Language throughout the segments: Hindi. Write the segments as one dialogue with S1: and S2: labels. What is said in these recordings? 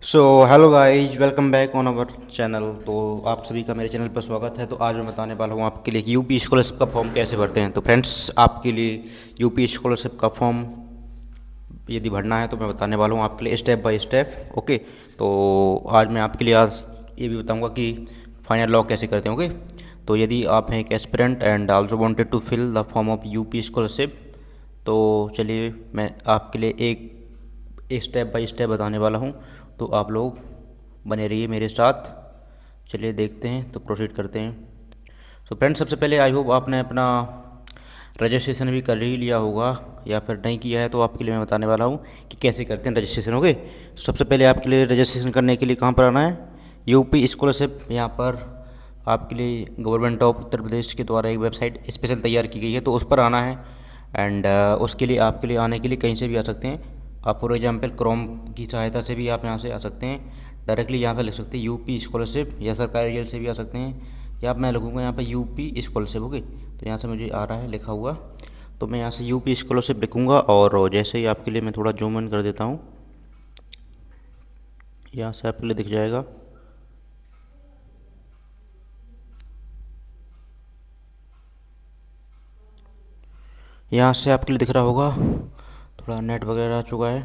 S1: So hello guys, welcome back on our channel. तो आप सभी का मेरे चैनल पर स्वागत है। तो आज मैं बताने वाला हूँ आपके लिए कि यूपी स्कॉलरशिप का फॉर्म कैसे भरते हैं। तो फ्रेंड्स, आपके लिए यूपी स्कॉलरशिप का फॉर्म यदि भरना है तो मैं बताने वाला हूँ आपके लिए स्टेप बाय स्टेप। ओके, तो आज मैं आपके लिए आज ये भी बताऊँगा कि फाइनल लॉक कैसे करते हैं। ओके, तो यदि आप हैं एक aspirant and also wanted to fill the form of UP scholarship, तो चलिए मैं आपके लिए एक स्टेप बाय स्टेप बताने वाला हूँ। तो आप लोग बने रहिए मेरे साथ। चलिए देखते हैं, तो प्रोसीड करते हैं। सो फ्रेंड्स, सबसे पहले आई होप आपने अपना रजिस्ट्रेशन भी कर ही लिया होगा, या फिर नहीं किया है तो आपके लिए मैं बताने वाला हूँ कि कैसे करते हैं रजिस्ट्रेशन। ओके, सबसे पहले आपके लिए रजिस्ट्रेशन करने के लिए कहाँ पर आना है, यूपी स्कॉलरशिप। यहाँ पर आपके लिए गवर्नमेंट ऑफ उत्तर प्रदेश के द्वारा एक वेबसाइट स्पेशल तैयार की गई है, तो उस पर आना है। एंड उसके लिए आपके लिए आने के लिए कहीं से भी आ सकते हैं आप। फॉर एग्जाम्पल क्रोम की सहायता से भी आप यहाँ से आ सकते हैं। डायरेक्टली यहाँ पर लिख सकते हैं यूपी स्कॉलरशिप, या सरकारी जेल से भी आ सकते हैं, या मैं लिखूँगा यहाँ पर यूपी स्कॉलरशिप। ओके, तो यहाँ से मुझे आ रहा है लिखा हुआ, तो मैं यहाँ से यूपी स्कॉलरशिप लिखूँगा। और जैसे ही आपके लिए मैं थोड़ा जूम इन कर देता हूँ, यहाँ से आपके लिए दिख जाएगा। यहाँ से आपके लिए दिख रहा होगा, थोड़ा नेट वगैरह आ चुका है,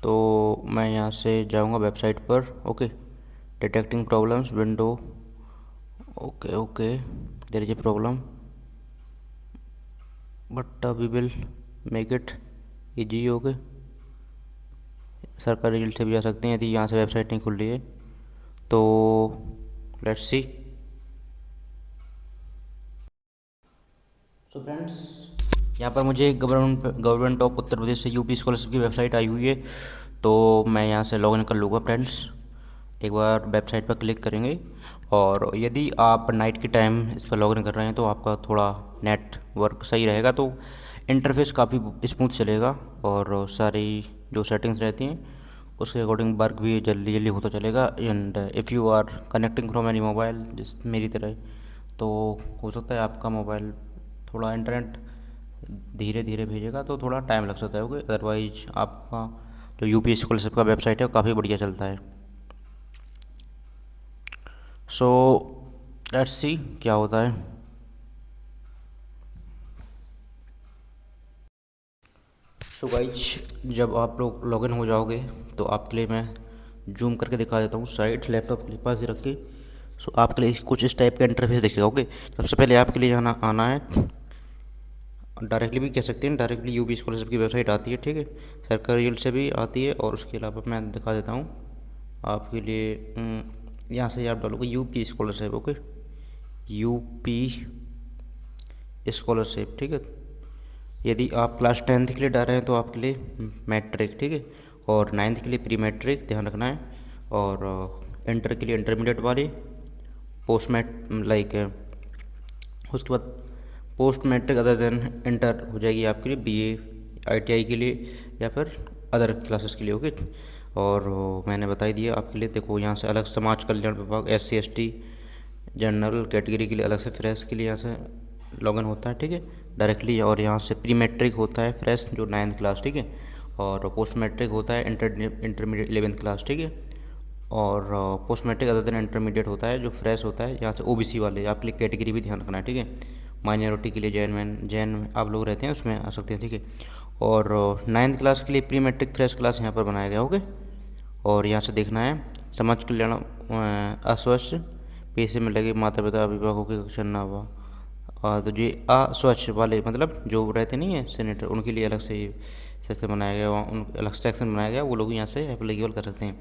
S1: तो मैं यहाँ से जाऊँगा वेबसाइट पर। Okay, detecting problems window. Okay okay, there is a problem but we will make it easy. Okay, सरकारी रिजल्ट से भी आ सकते हैं यदि यहाँ से वेबसाइट नहीं खुल रही है तो। Let's see. सो फ्रेंड्स, यहाँ पर मुझे गवर्नमेंट ऑफ उत्तर प्रदेश से यूपी स्कॉलरशिप की वेबसाइट आई हुई है, तो मैं यहाँ से लॉगिन कर लूँगा। फ्रेंड्स, एक बार वेबसाइट पर क्लिक करेंगे, और यदि आप नाइट के टाइम इस पर लॉगिन कर रहे हैं तो आपका थोड़ा नेटवर्क सही रहेगा, तो इंटरफेस काफ़ी स्मूथ चलेगा, और सारी जो सेटिंग्स रहती हैं उसके अकॉर्डिंग वर्क भी जल्दी जल्दी होता चलेगा। And if you are connecting from any mobile जिस मेरी तरह, तो हो सकता है आपका मोबाइल थोड़ा इंटरनेट धीरे धीरे भेजेगा, तो थोड़ा टाइम लग सकता है। ओके, अदरवाइज आपका जो यूपी स्कॉलरशिप का वेबसाइट है वो काफ़ी बढ़िया चलता है। सो लेट्स सी क्या होता है। सो गाइज, जब आप लोग लॉगिन हो जाओगे तो आपके लिए मैं जूम करके दिखा देता हूँ साइट, लैपटॉप के पास ही रख के। सो आपके लिए कुछ इस टाइप का इंटरफेस दिखेगा। ओके, सबसे पहले आपके लिए आना आना है, डायरेक्टली भी कह सकते हैं, डायरेक्टली यूपी स्कॉलरशिप की वेबसाइट आती है, ठीक है, सरकारी रिजल्ट से भी आती है। और उसके अलावा मैं दिखा देता हूँ आपके लिए। यहाँ से आप डालोगे UP scholarship. Okay, UP scholarship, ठीक है। यदि आप क्लास 10th के लिए डाल रहे हैं तो आपके लिए मैट्रिक, ठीक है, और 9th के लिए प्री मैट्रिक ध्यान रखना है, और इंटर के लिए इंटरमीडिएट वाले, पोस्ट मैट लाइक उसके बाद post matric other than inter हो जाएगी आपके लिए, बीए आईटीआई के लिए, या फिर अदर क्लासेस के लिए। ओके, और मैंने बता ही दिया आपके लिए। देखो, यहाँ से अलग समाज कल्याण विभाग, SC ST जनरल कैटेगरी के लिए अलग से फ्रेश के लिए यहाँ से लॉगिन होता है, ठीक है, डायरेक्टली। और यहाँ से प्री मैट्रिक होता है फ्रेश जो 9th क्लास, ठीक है, और पोस्ट मैट्रिक होता है इंटरमीडिएट 11th क्लास, ठीक है, और post matric other than intermediate होता है जो फ्रेश होता है। यहाँ से OBC वाले आपके लिए कैटेगरी भी ध्यान रखना है, ठीक है, माइनॉरिटी के लिए जैन आप लोग रहते हैं उसमें आ सकते हैं, ठीक है। और 9th क्लास के लिए प्री मैट्रिक फ्रेश क्लास यहाँ पर बनाया गया। ओके, और यहाँ से देखना है समाज कल्याण अस्वच्छ पेशे में लगे माता पिता अभिभावकों की कक्षा ना हुआ, तो ये अस्वच्छ वाले मतलब जो रहते नहीं है सेनेटर, उनके लिए अलग से सेक्शन बनाया गया, उन अलग सेक्शन बनाया गया, वो लोग यहाँ से एप्लीकेबल कर सकते हैं।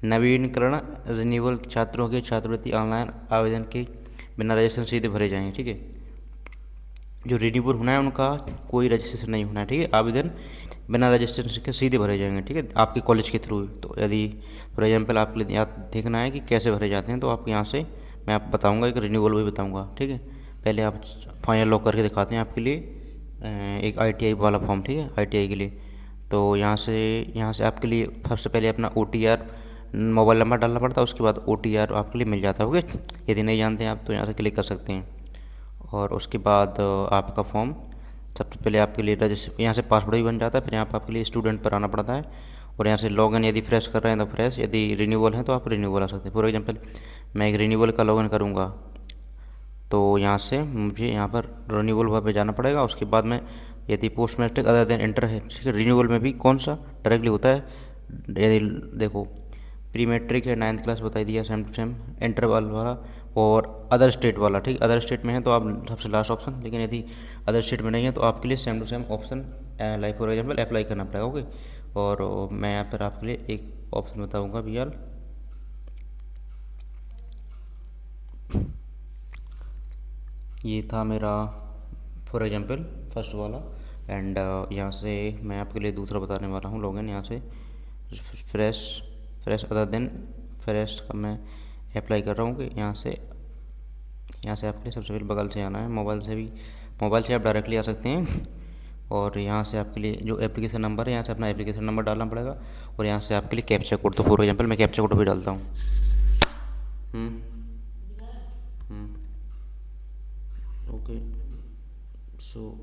S1: नवीनीकरण रिन्यूअल छात्रों के छात्रवृत्ति ऑनलाइन आवेदन के बिना रजिस्ट्रेशन सीधे भरे जाएंगे, ठीक है। जो रिन्यूअल होना है उनका कोई रजिस्ट्रेशन नहीं होना है, ठीक है, आवेदन बिना रजिस्ट्रेशन के सीधे भरे जाएंगे, ठीक है, आपके कॉलेज के थ्रू। तो यदि फॉर एग्जाम्पल आपके लिए याद देखना है कि कैसे भरे जाते हैं, तो आप यहाँ से मैं आपको बताऊँगा, एक रिन्यूअल भी बताऊँगा, ठीक है। पहले आप फाइनल लॉक करके दिखाते हैं आपके लिए एक ITI वाला फॉर्म, ठीक है, ITI के लिए। तो यहाँ से आपके लिए सबसे पहले अपना OTR मोबाइल नंबर डालना पड़ता है, उसके बाद OTR आपके लिए मिल जाता है। ओके, यदि नहीं जानते हैं आप तो यहाँ से क्लिक कर सकते हैं। और उसके बाद आपका फॉर्म सबसे पहले आपके लिए रजिस्टर यहाँ से पासवर्ड भी बन जाता है, फिर यहाँ पर आपके लिए स्टूडेंट पर आना पड़ता है, और यहाँ से लॉगिन यदि फ्रेश कर रहे हैं तो फ्रेश, यदि रिन्यूअल है तो आप रिन्यूअल आ सकते हैं। फॉर एग्जांपल मैं एक रिन्यूअल का लॉगिन करूँगा तो यहाँ से मुझे यहाँ पर रिन्यूअल पर जाना पड़ेगा। उसके बाद में यदि post matric other than inter है, ठीक है, रिन्यूअल में भी कौन सा डायरेक्टली होता है, यदि देखो प्री मैट्रिक है 9th क्लास बता दिया सेम टू सेम, इंटरवल वाला और अदर स्टेट वाला, ठीक, अदर स्टेट में है तो आप सबसे लास्ट ऑप्शन, लेकिन यदि अदर स्टेट में नहीं है तो आपके लिए same to same option like for example apply करना पड़ेगा। ओके, और मैं यहाँ पर आपके लिए एक ऑप्शन बताऊँगा भी यार, ये था मेरा फॉर एग्जांपल फर्स्ट वाला। एंड यहाँ से मैं आपके लिए दूसरा बताने वाला हूँ लॉगिन। यहाँ से fresh fresh other than fresh का मैं अप्लाई कर रहा हूँ कि यहाँ से आपके लिए सबसे पहले बगल से आना है, मोबाइल से आप डायरेक्टली आ सकते हैं। और यहाँ से आपके लिए जो एप्लीकेशन नंबर है, यहाँ से अपना एप्लीकेशन नंबर डालना पड़ेगा। और यहाँ से आपके लिए कैप्चा कोड, तो फॉर एग्जांपल मैं कैप्चा कोड भी डालता हूँ। ओके, सो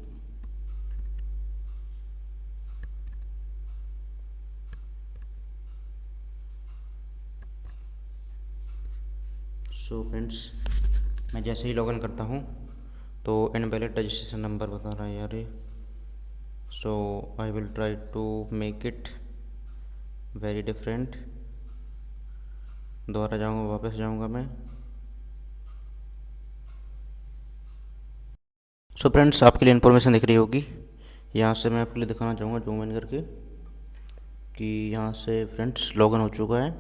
S1: फ्रेंड्स मैं जैसे ही लॉगिन करता हूँ तो इनवैलिड रजिस्ट्रेशन नंबर बता रहा है यार ये। So I will try to make it very different. दोबारा जाऊँगा, वापस जाऊँगा मैं। सो फ्रेंड्स आपके लिए इन्फॉर्मेशन दिख रही होगी, यहाँ से मैं आपके लिए दिखाना चाहूँगा जूम इन करके कि यहाँ से फ्रेंड्स लॉगिन हो चुका है।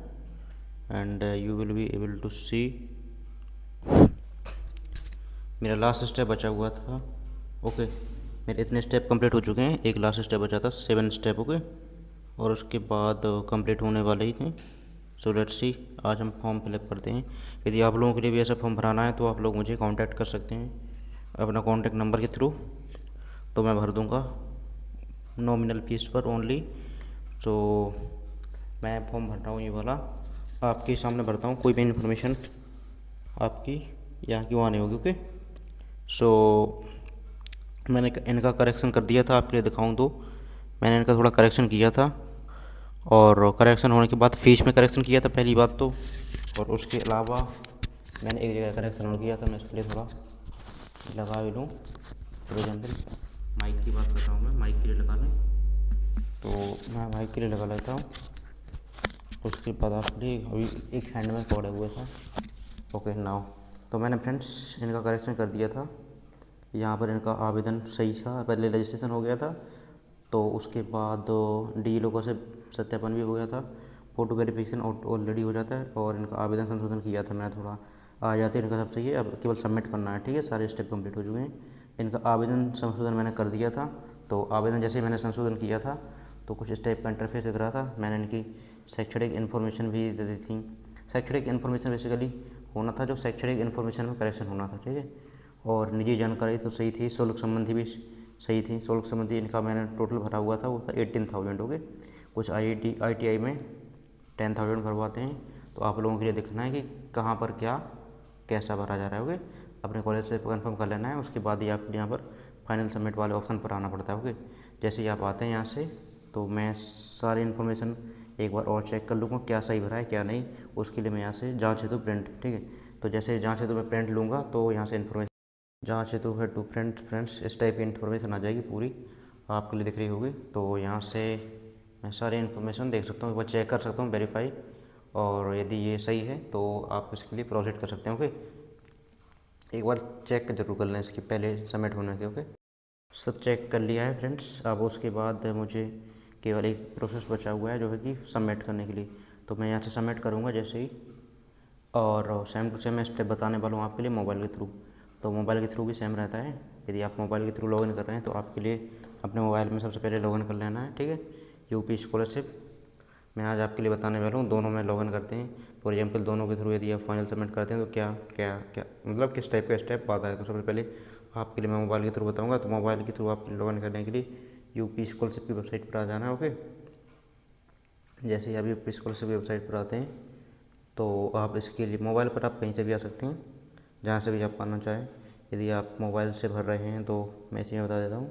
S1: And you will be able to see मेरा लास्ट स्टेप बचा हुआ था। ओके, मेरे इतने स्टेप कंप्लीट हो चुके हैं, एक लास्ट स्टेप बचा था, 7 स्टेप। ओके, और उसके बाद कंप्लीट होने वाले ही थे। सो लेट्स सी, आज हम फॉर्म फिलअप करते हैं। यदि आप लोगों के लिए भी ऐसा फॉर्म भराना है तो आप लोग मुझे कांटेक्ट कर सकते हैं अपना कॉन्टैक्ट नंबर के थ्रू, तो मैं भर दूंगा नॉमिनल फीस पर ओनली। सो मैं फॉर्म भर रहा हूँ, ये वाला आपके सामने भरता हूँ, कोई भी इन्फॉर्मेशन आपकी यहाँ की वहाँ नहीं होगी। ओके, सो मैंने इनका करेक्शन कर दिया था, आपके लिए दिखाऊं तो मैंने इनका थोड़ा करेक्शन किया था। और करेक्शन होने के बाद फीस में करेक्शन किया था पहली बात तो, और उसके अलावा मैंने एक जगह करेक्शन और किया था। मैं इसके लिए थोड़ा लगा भी लूँ, फॉर एग्जाम्पल माइक की बात कर रहा हूँ, मैं माइक के लिए लगा लूँ, तो मैं माइक के लिए लगा लेता हूँ। उसके बाद आपके लिए अभी एक हैंड में पकड़े हुए था। ओके नाउ, तो मैंने फ्रेंड्स इनका करेक्शन कर दिया था। यहाँ पर इनका आवेदन सही था, पहले रजिस्ट्रेशन हो गया था, तो उसके बाद डी लोगों से सत्यापन भी हो गया था, फ़ोटो वेरिफिकेशन ऑलरेडी हो जाता है, और इनका आवेदन संशोधन किया था मैंने थोड़ा, आ जाते हैं इनका सब सही है, अब केवल सबमिट करना है। ठीक है, सारे स्टेप कंप्लीट हो चुके हैं। इनका आवेदन संशोधन मैंने कर दिया था, तो आवेदन जैसे ही मैंने संशोधन किया था तो कुछ स्टेप का इंटरफेस दिख रहा था। मैंने इनकी शैक्षणिक इन्फॉर्मेशन भी दे दी थी। शैक्षणिक इन्फॉर्मेशन बेसिकली होना था जो शैक्षणिक इन्फॉर्मेशन में करेक्शन होना था, ठीक है। और निजी जानकारी तो सही थी, शुल्क संबंधी भी सही थी। शुल्क संबंधी इनका मैंने टोटल भरा हुआ था, वो था 18,000। हो गए, कुछ IIT में 10,000 भरवाते हैं, तो आप लोगों के लिए देखना है कि कहाँ पर क्या कैसा भरा जा रहा है। ओके, अपने कॉलेज से कंफर्म कर लेना है, उसके बाद ही आपको यहाँ पर फाइनल सबमिट वाले ऑप्शन पर आना पड़ता है। ओके, जैसे ही आप आते हैं यहाँ से तो मैं सारी इन्फॉर्मेशन एक बार और चेक कर लूँगा क्या सही भरा है क्या नहीं। उसके लिए मैं यहाँ से जाँच हेतु प्रिंट, ठीक है, तो जैसे जाँच हेतु मैं प्रिंट लूँगा तो यहाँ से इन्फॉर्मेशन जहाँ से तो फिर टू फ्रेंड्स इस टाइप की इन्फॉर्मेशन आ जाएगी, पूरी आपके लिए दिख रही होगी। तो यहाँ से मैं सारी इन्फॉर्मेशन देख सकता हूँ, एक बार चेक कर सकता हूँ, वेरीफाई, और यदि ये सही है तो आप इसके लिए प्रोसीड कर सकते हैं। ओके, एक बार चेक जरूर कर लें इसके पहले सबमिट होने के। ओके, सब चेक कर लिया है फ्रेंड्स। अब उसके बाद मुझे केवल एक प्रोसेस बचा हुआ है जो है कि सबमिट करने के लिए, तो मैं यहाँ से सबमिट करूँगा जैसे ही, और सेम टू सेम मैं स्टेप बताने वाला हूँ आपके लिए मोबाइल के थ्रू। तो मोबाइल के थ्रू भी सेम रहता है, यदि आप मोबाइल के थ्रू लॉगिन कर रहे हैं तो आपके लिए अपने मोबाइल में सबसे पहले लॉगिन कर लेना है, ठीक है। यूपी स्कॉलरशिप मैं आज आपके लिए बताने वाला हूँ, दोनों में लॉगिन करते हैं। फॉर एग्जांपल दोनों के थ्रू यदि आप फाइनल सबमिट करते हैं तो क्या क्या क्या मतलब किस टाइप का स्टेप आता है। तो सबसे पहले आपके लिए मैं मोबाइल के थ्रू बताऊँगा, तो मोबाइल के थ्रू आप लॉगिन करने के लिए यूपी स्कॉलरशिप की वेबसाइट पर आ जाना है। ओके, जैसे ही आप यूपी स्कॉलरशिप की वेबसाइट पर आते हैं तो आप इसके लिए मोबाइल पर आप कहीं से भी आ सकते हैं, जहाँ से भी आप आना चाहें। यदि आप मोबाइल से भर रहे हैं तो मैं इसी में बता देता हूँ।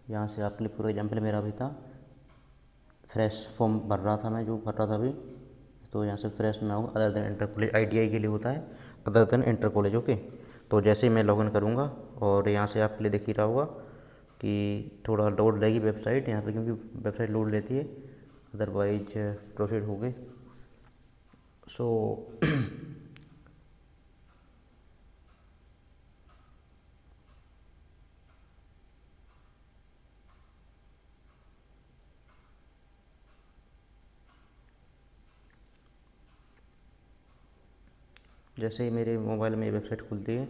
S1: यहाँ से आपके लिए फॉर एग्जाम्पल मेरा भी था फ्रेश फॉर्म भर रहा था मैं, जो भर रहा था अभी, तो यहाँ से फ्रेश में आऊँगा। Other than inter college ITI के लिए होता है, other than inter college. Okay, तो जैसे ही मैं लॉगिन करूँगा और यहाँ से आपके लिए दिख ही रहा होगा कि थोड़ा लोड लेगी वेबसाइट यहाँ पे, क्योंकि वेबसाइट लोड लेती है, अदरवाइज प्रोसीड हो गए। सो जैसे ही मेरे मोबाइल में ये वेबसाइट खुलती है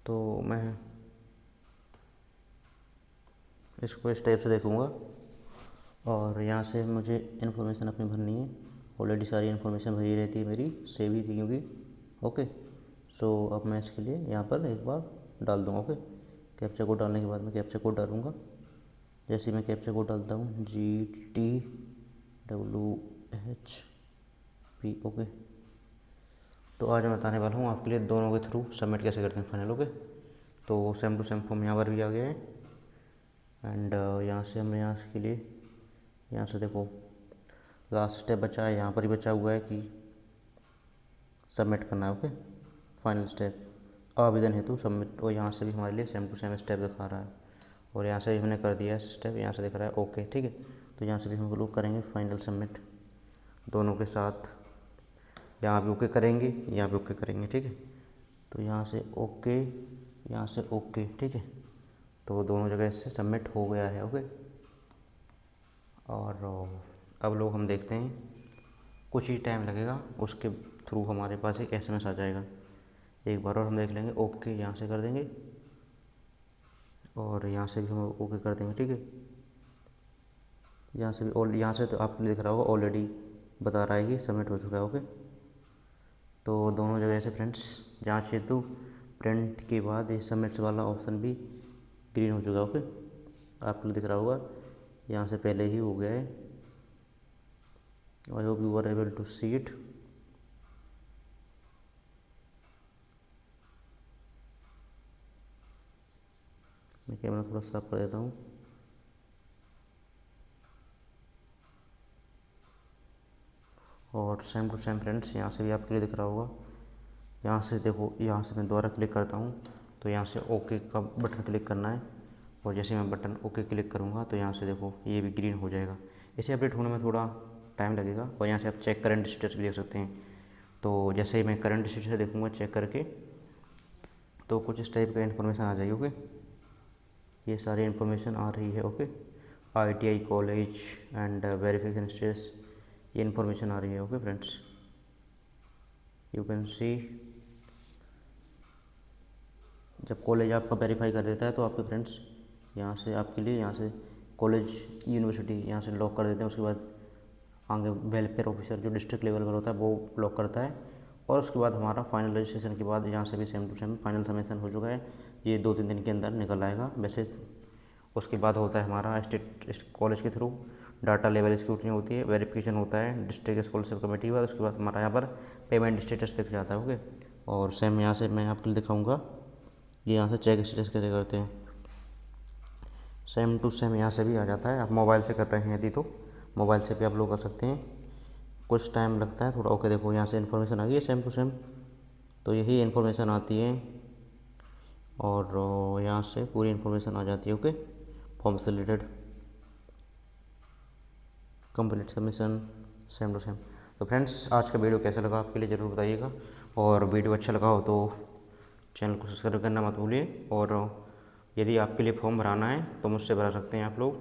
S1: तो मैं इसको इस टाइप से देखूँगा और यहाँ से मुझे इन्फॉर्मेशन अपनी भरनी है। ऑलरेडी सारी इन्फॉर्मेशन भरी रहती है मेरी, सेव ही थी क्योंकि। ओके, सो अब मैं इसके लिए यहाँ पर एक बार डाल दूँगा। ओके, कैप्चा कोड डालने के बाद मैं कैप्चा कोड डालूँगा। जैसे मैं कैप्चा कोड डालता हूँ GTWHP। ओके, तो आज मैं बताने वाला हूँ आपके लिए दोनों के थ्रू सबमिट कैसे करते हैं फाइनल। ओके, तो सेम टू सेम फॉर्म यहाँ पर भी आ गया है एंड यहाँ से हमने यहाँ के लिए यहाँ से देखो लास्ट स्टेप बचा है, यहाँ पर ही बचा हुआ है कि सबमिट करना है। ओके, फाइनल स्टेप आवेदन हेतु सबमिट, और यहाँ से भी हमारे लिए सेम टू सेम स्टेप दिखा रहा है और यहाँ से भी हमने कर दिया है स्टेप, यहाँ से दिख रहा है ओके। ठीक है, तो यहाँ से भी हम लोग करेंगे फाइनल सबमिट दोनों के साथ। यहाँ भी ओके करेंगे, यहाँ भी ओके करेंगे। ठीक है, तो यहाँ से ओके, यहाँ से ओके। ठीक है, तो दोनों जगह से सबमिट हो गया है। ओके, और अब लोग हम देखते हैं, कुछ ही टाइम लगेगा, उसके थ्रू हमारे पास एक SMS आ जाएगा। एक बार और हम देख लेंगे। ओके यहाँ से कर देंगे और यहाँ से भी हम ओके कर देंगे। ठीक है, यहाँ से भी यहाँ से तो आपको दिख रहा होगा ऑलरेडी बता रहा है कि सबमिट हो चुका है। ओके, तो दोनों जगह से फ्रेंड्स जांच हेतु प्रिंट के बाद ये सबमिट वाला ऑप्शन भी ग्रीन हो चुका है। ओके, आपको दिख रहा होगा, यहाँ से पहले ही हो गया है। I hope you are able to see it. मैं कैमरा थोड़ा साफ कर देता हूँ। और सेम टू सेम फ्रेंड्स यहाँ से भी आपके लिए दिख रहा होगा। यहाँ से देखो, यहाँ से मैं दोबारा क्लिक करता हूँ तो यहाँ से ओके का बटन क्लिक करना है और जैसे मैं बटन ओके क्लिक करूँगा तो यहाँ से देखो ये भी ग्रीन हो जाएगा। इसे अपडेट होने में थोड़ा टाइम लगेगा और यहाँ से आप चेक करंट स्टेटस भी देख सकते हैं। तो जैसे ही मैं करंट स्टेटस देखूँगा चेक करके तो कुछ इस टाइप का इन्फॉर्मेशन आ जाएगी। ओके, ये सारी इन्फॉर्मेशन आ रही है। Okay, ITI college and verification status, ये इन्फॉर्मेशन आ रही है। Okay friends, you can see जब कॉलेज आपका वेरीफाई कर देता है तो आपके फ्रेंड्स यहाँ से आपके लिए यहाँ से कॉलेज यूनिवर्सिटी यहाँ से लॉक कर देते हैं। उसके बाद आगे वेलफेयर ऑफिसर जो डिस्ट्रिक्ट लेवल पर होता है वो लॉक करता है और उसके बाद हमारा फाइनल रजिस्ट्रेशन के बाद यहाँ से भी same to same final submission हो चुका है। ये 2-3 दिन के अंदर निकल आएगा वैसे। उसके बाद होता है हमारा स्टेट कॉलेज के थ्रू डाटा लेवल स्क्रूटनी होती है, वेरिफिकेशन होता है डिस्ट्रिक्ट स्कॉलरशिप कमेटी के बाद। उसके बाद हमारा यहाँ पर पेमेंट स्टेटस दिख जाता है। ओके, और सेम यहाँ से मैं आपके लिए दिखाऊँगा ये यहाँ से चेक स्टेटस कैसे करते हैं। सेम टू सेम यहाँ से भी आ जाता है। आप मोबाइल से कर रहे हैं यदि तो मोबाइल से भी आप लोग कर सकते हैं, कुछ टाइम लगता है थोड़ा। ओके, देखो यहाँ से इन्फॉर्मेशन आ गई है सेम टू सेम, तो यही इन्फॉर्मेशन आती है और यहाँ से पूरी इन्फॉर्मेशन आ जाती है। ओके, फॉर्म से related complete submission same to same. तो फ्रेंड्स आज का वीडियो कैसा लगा आपके लिए ज़रूर बताइएगा, और वीडियो अच्छा लगा हो तो चैनल को सब्सक्राइब करना मत भूलिए। और यदि आपके लिए फॉर्म भराना है तो मुझसे भरा सकते हैं आप लोग,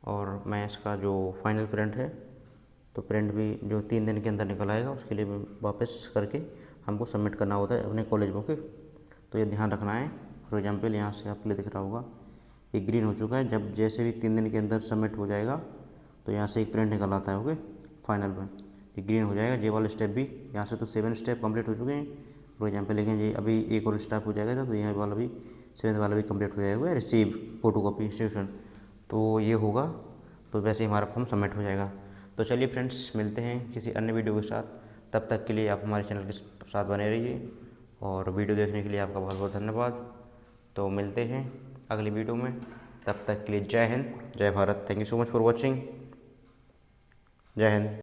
S1: और मैं इसका जो फाइनल प्रिंट है तो प्रिंट भी जो 3 दिन के अंदर निकल आएगा, उसके लिए वापस करके हमको सबमिट करना होता है अपने कॉलेज में। तो ये ध्यान रखना है। फॉर एग्जाम्पल यहाँ से आपके लिए दिख रहा होगा ये ग्रीन हो चुका है, जब जैसे भी 3 दिन के अंदर सबमिट हो जाएगा तो यहाँ से एक प्रिंट निकल आता है। ओके, फाइनल में ये ग्रीन हो जाएगा। ये वाला स्टेप भी यहाँ से तो 7 स्टेप कंप्लीट हो चुके हैं फॉर एग्जाम्पल, लेकिन ये अभी एक और स्टेप हो जाएगा तो यहाँ वाला भी 7 वाला भी कंप्लीट हो जाएगा। रिसीव फोटोकॉपी इंस्टीट्यूशन, तो ये होगा तो वैसे ही हमारा फॉर्म सबमिट हो जाएगा। तो चलिए फ्रेंड्स, मिलते हैं किसी अन्य वीडियो के साथ। तब तक के लिए आप हमारे चैनल के साथ बने रहिए और वीडियो देखने के लिए आपका बहुत बहुत धन्यवाद। तो मिलते हैं अगली वीडियो में, तब तक के लिए जय हिंद, जय Bharat. Thank you so much for watching. जय हिंद।